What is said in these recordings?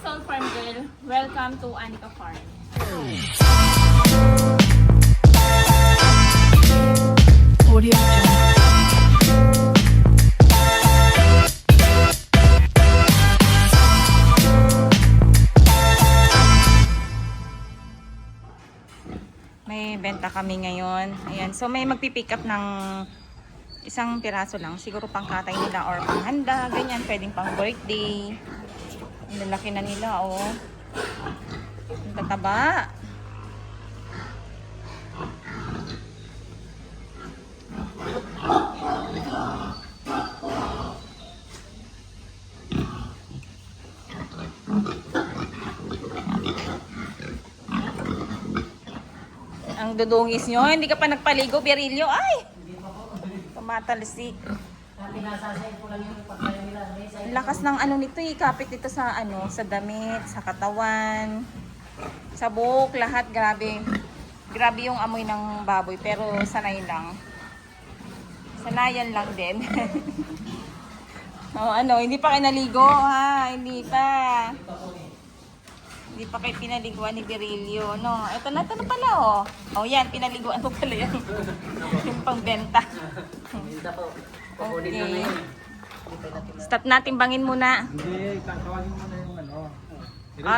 Soul Farm Girl. Welcome to Anika Farm. Audio Jungle. May benta kami ngayon. Ayan. So may magpipick up ng isang piraso lang. Siguro pang katay nila or pang handa. Ganyan. Pwedeng pang birthday. Ang lalaki na nila, oh. Ang tataba. Ang dudungis nyo, hindi ka pa nagpaligo, Berilio. Ay! Tumatalsik. Ang lakas ng ano nito, kapit dito sa ano, sa damit, sa katawan, sa buhok, lahat. Grabe. Grabe yung amoy ng baboy, pero sanay lang. Sanayan lang din. Oh, ano, hindi pa kayo naligo, ha? Hindi pa. Hindi pa kayo pinaliguan ni Berilio, no? Ito na pala, oh. Oh, yan, pinaliguan ko pala yan. Yung pangbenta. Okay. Stop natin, bangin muna. Hindi, tawagin mo na yung ano.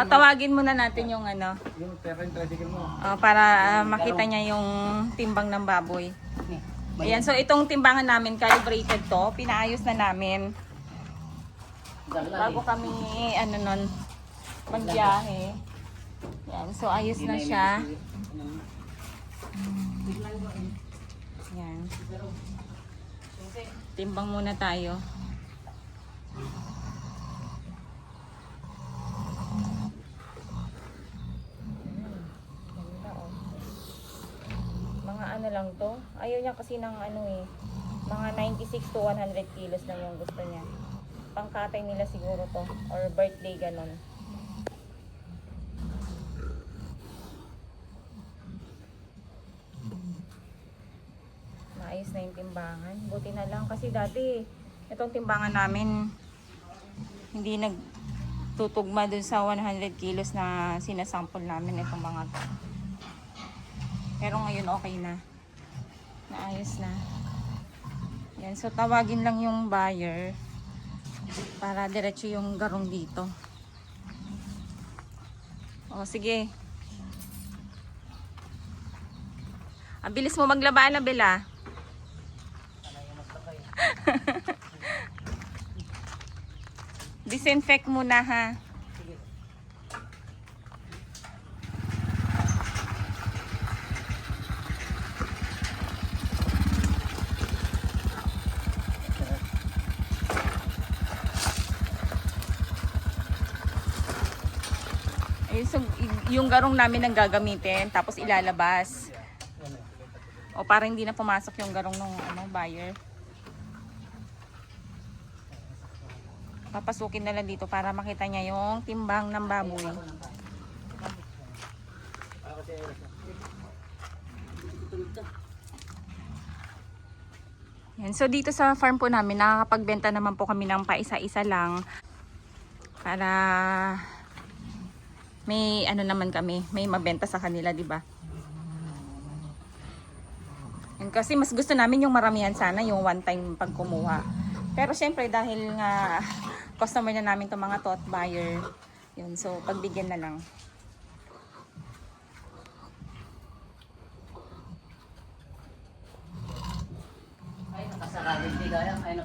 Tawagin muna natin yung ano. Yung tricycle mo. Para makita niya yung timbang ng baboy. Ayan, so itong timbangan namin, calibrated to. Pinaayos na namin. Bago kami, ano nun, magbiyahe. Yan, so ayos na siya. Yan. Timbang muna tayo. Mga ano lang to. Ayaw niya kasi ng ano eh. Mga 96 to 100 kilos lang yung gusto niya. Pangkatay nila siguro to. Or birthday ganon. Maayos na yung timbangan. Buti na lang kasi dati itong timbangan namin hindi nagtutugma dun sa 100 kilos na sinasample namin itong mga to. Pero ngayon okay na. Naayos na. Yan. So tawagin lang yung buyer para diretso yung garong dito. O sige. Ang bilis mo maglaba na, Bella. Disinfect muna, ha. So, yung garong namin ang gagamitin, tapos ilalabas. O para hindi na pumasok yung garong ng ano, buyer. Papasukin na lang dito para makita niya yung timbang ng baboy. Yan. So dito sa farm po namin, nakakapagbenta naman po kami ng paisa-isa lang. Para may ano naman kami, may mabenta sa kanila, di ba? Kasi mas gusto namin yung maramihan sana, yung one time pag kumuha. Pero syempre dahil nga customer na namin itong mga tot buyer, yun, so pagbigyan na lang.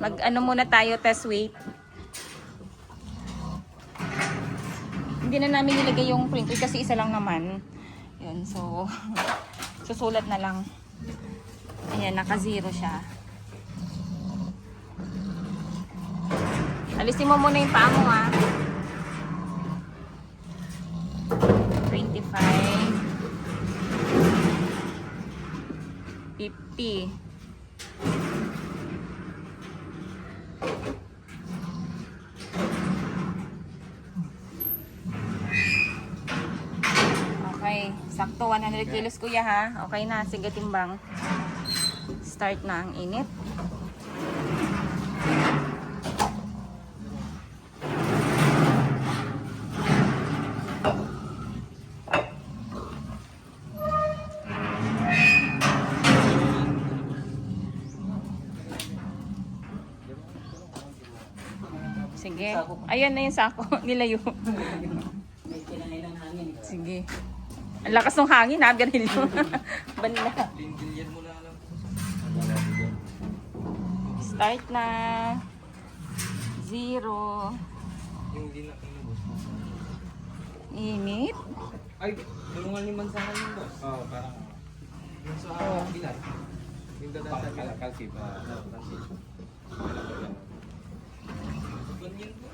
Mag ano muna tayo, test weight. Hindi na namin nilagay yung printer kasi isa lang naman. Yun, so susulat na lang. Ayan, naka-zero siya. Alisin mo muna yung paa mo, ha. 25 50. Okay, sakto 100 kilos kuya, ha. Okay na, sige timbang. Start na ang init. Ayan na yung sako. Nilayo. Sige. Ang lakas ng hangin ha, Berilio. Banda. Lindilyan mo na lang. Start na. 0. Yung hindi na kinubos. Init. Ay, tulungan ni Mansahan yung boss. Oo, parang. Yung sa Pilar. Yung dadaan sa Pilar. Kalsip. Kalsip. Ganyan po.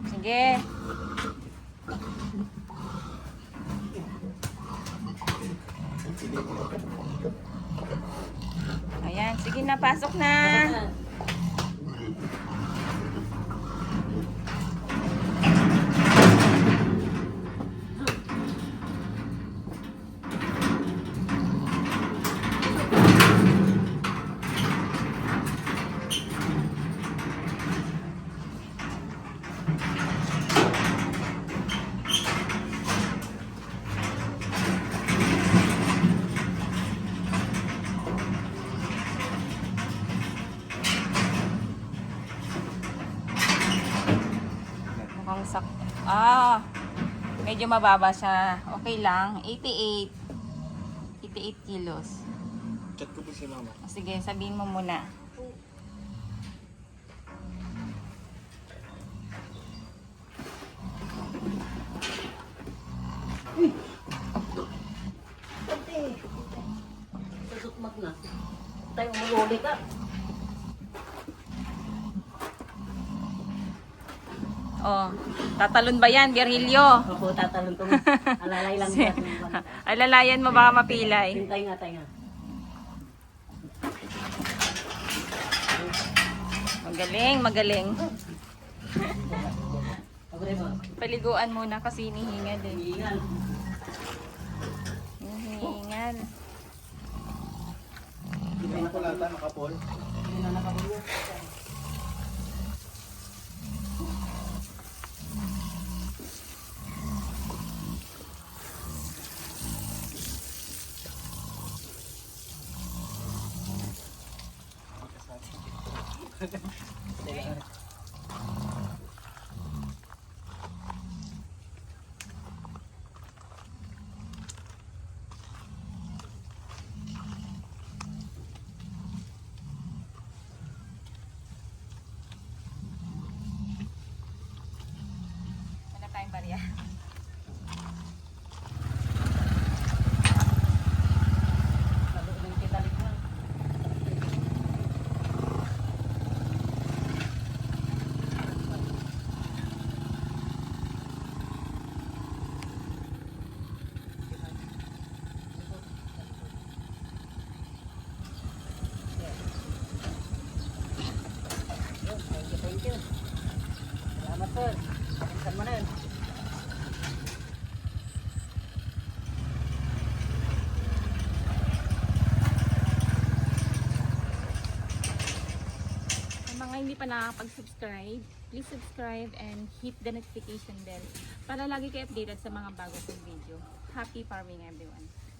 Sige. Ayan, sige na, pasok na. Mukhang medyo mababa siya. Okay lang. 88 kilos. Chat ko po si mama. Sige, sabihin mo muna. Susukmak na. Tayo umuli ka. Oh, tatalon ba yan, Virgilio? Opo, tatalon ko. Alalay lang Si- ba? Alalayan mo baka mapilay. Hintay nga tayo nga. Magaling, magaling. Pagre mo. Paliguan muna kasi hinihingal eh. Hihingan. Hinihingal. Hindi na kulata, nakapol. Hindi na nakapol. Wala tayong barya. Lalo ng kitalik na. Thank you. Salamat sir. Saan mo na yun? Sa mga hindi pa nakakapag-subscribe, please subscribe and hit the notification bell para lagi kayo updated sa mga bago kong video. Happy farming everyone!